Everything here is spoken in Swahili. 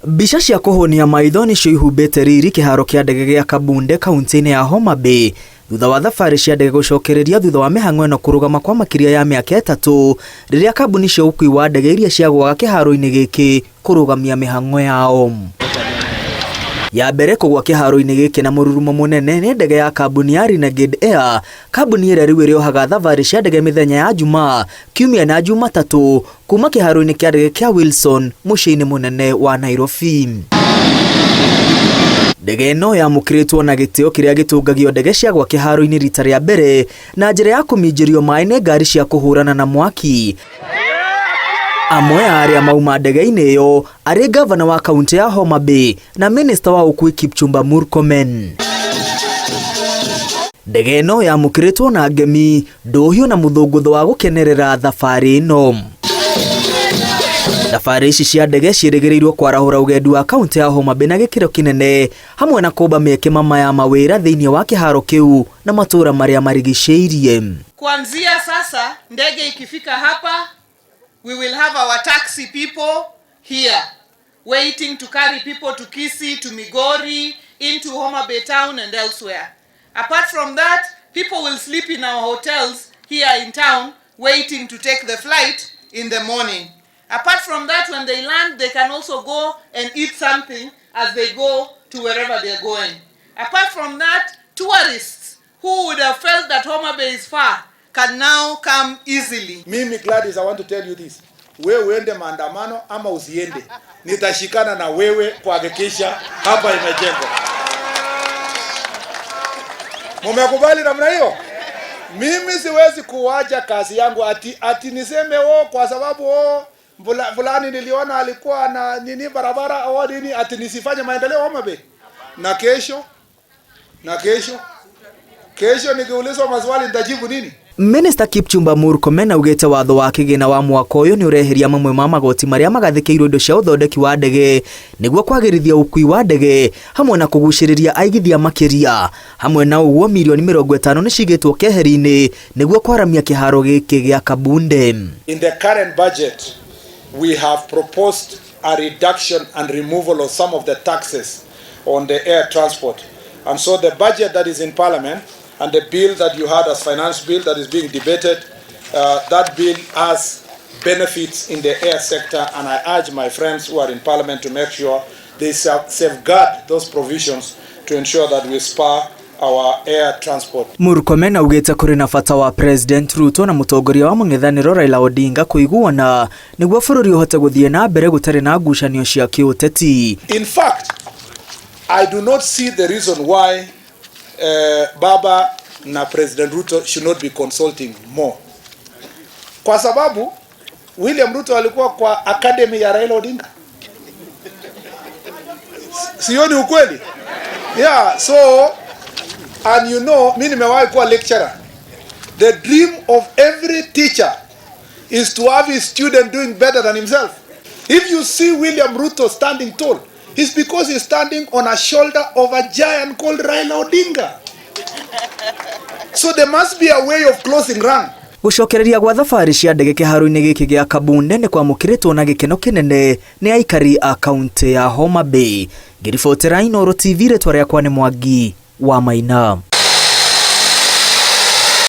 Mbica cia kuhonia maitho nicio ihumbite riri kiharo kia ndege gya Kabunde kaunti-ini ya Homabay thutha wa thabari cia ndege gucokereria thutha wa mihang'o ino kurugama kwa makiria ya miaka 3 riria kambuni cia ukui wa ndege iria cia gwaga kiharo-ini giki kurugamia mihang'o yao. Ya mbere kugwa kiharo-ini giki na mururumo munene ni ndege ya kambuni ya Renegade Air, kambuni ĩrĩa rĩu ĩrĩohaga thabari cia ndege mĩthenya ya Jumaa, Kiumia na Jumatatu kuma kiharo-ini kia ndege kia Wilson muciĩ-inĩ munene wa Nairobi. Ndege ĩno yamũkĩrĩtwo na gĩtĩo kĩrĩa gĩtũngagio ndege cia gwa kiharo-ini rita rĩa mbere na njĩra ya kũminjĩrio maĩ nĩ ngari cia kũhũrana na mwaki. Amwe arĩa mauma ndege-inĩ ĩyo arĩ gavana wa kaunti ya Homabay na minister wa ũkui Kipchumba Murkomen. Ndege ĩno yamũkĩrĩtwo na ngemi, ndũhiũ na mũthũngũtho wa gũkenerera thabarĩ ĩno. Thabarĩ ici cia ndege ciĩrĩgĩrĩirwo kwarahũra ũgendi wa kaunti ya Homabay na gĩkĩro kĩnene hamwe na kũmba mĩeke mama ya mawĩra thĩinĩ wa kĩharo kĩu na matũũra marĩa marigicĩirie. Kuanzia sasa ndege ikifika hapa, we will have our taxi people here waiting to carry people to Kisii, to Migori, into Homabay town and elsewhere. Apart from that, people will sleep in our hotels here in town waiting to take the flight in the morning. Apart from that, when they land, they can also go and eat something as they go to wherever they're going. Apart from that, tourists who would have felt that Homabay is far can now come easily. Mimi Gladys, I want to tell you this. Wewe uende maandamano ama usiende, nitashikana na wewe kuhakikisha hapa imejengwa. Mumekubali namna hiyo? Mimi siwezi kuacha kazi yangu ati niseme kwa sababu fulani niliona alikuwa na nini barabara au nini ati nisifanye maendeleo Homabay. Na kesho nikiulizwa maswali nitajibu nini? Minister Kipchumba Murkomen augĩte watho wa kĩgĩna wa mwaka ũyũ nĩ ũreheria mamwe ma magoti marĩa magathĩkĩirwo indo cia ũthondeki wa ndege nĩguo kwagĩrithia ũkui wa ndege hamwe na kũgucĩrĩria aigithia makĩria. Hamwe na ũguo milioni 50 nĩ cigĩtwo keheri-inĩ nĩguo kwaramia kĩharo gĩkĩ gĩa Kabunde. In the current budget, we have proposed a reduction and removal of some of the taxes on the air transport. And so the budget that is in Parliament and the bill that you had as finance bill that is being debated, that bill has benefits in the air sector, and I urge my friends who are in Parliament to make sure they safeguard those provisions to ensure that we spur our air transport. Murkomen augĩte kũrĩ na bata wa President Ruto na mũtongoria wa mũng'ethanĩro Raila Odinga kũiguana nĩguo bũrũri ũhote gũthiĩ na mbere gũtarĩ na ngucanio cia kĩũteti. In fact, I do not see the reason why Baba na President Ruto should not be consulting more. Kwa sababu William Ruto alikuwa kwa academy ya Raila Odinga. Sioni ukweli? Yeah, so and you know, mimi nimewahi kuwa lecturer. The dream of every teacher is to have his student doing better than himself. If you see William Ruto standing tall, it's because he's standing on a shoulder of a giant called Raila Odinga. So there must be a way of closing rank. Gucokereria gwa thabari cia ndege kiharo-ini giki gya Kabunde ni kwamũkĩrĩtwo na gĩkeno kĩnene nĩ aikari a kaunti ya Homabay. Ngiribotera Inooro TV, rĩtwa rĩakwa nĩ Mwangi wa Maina.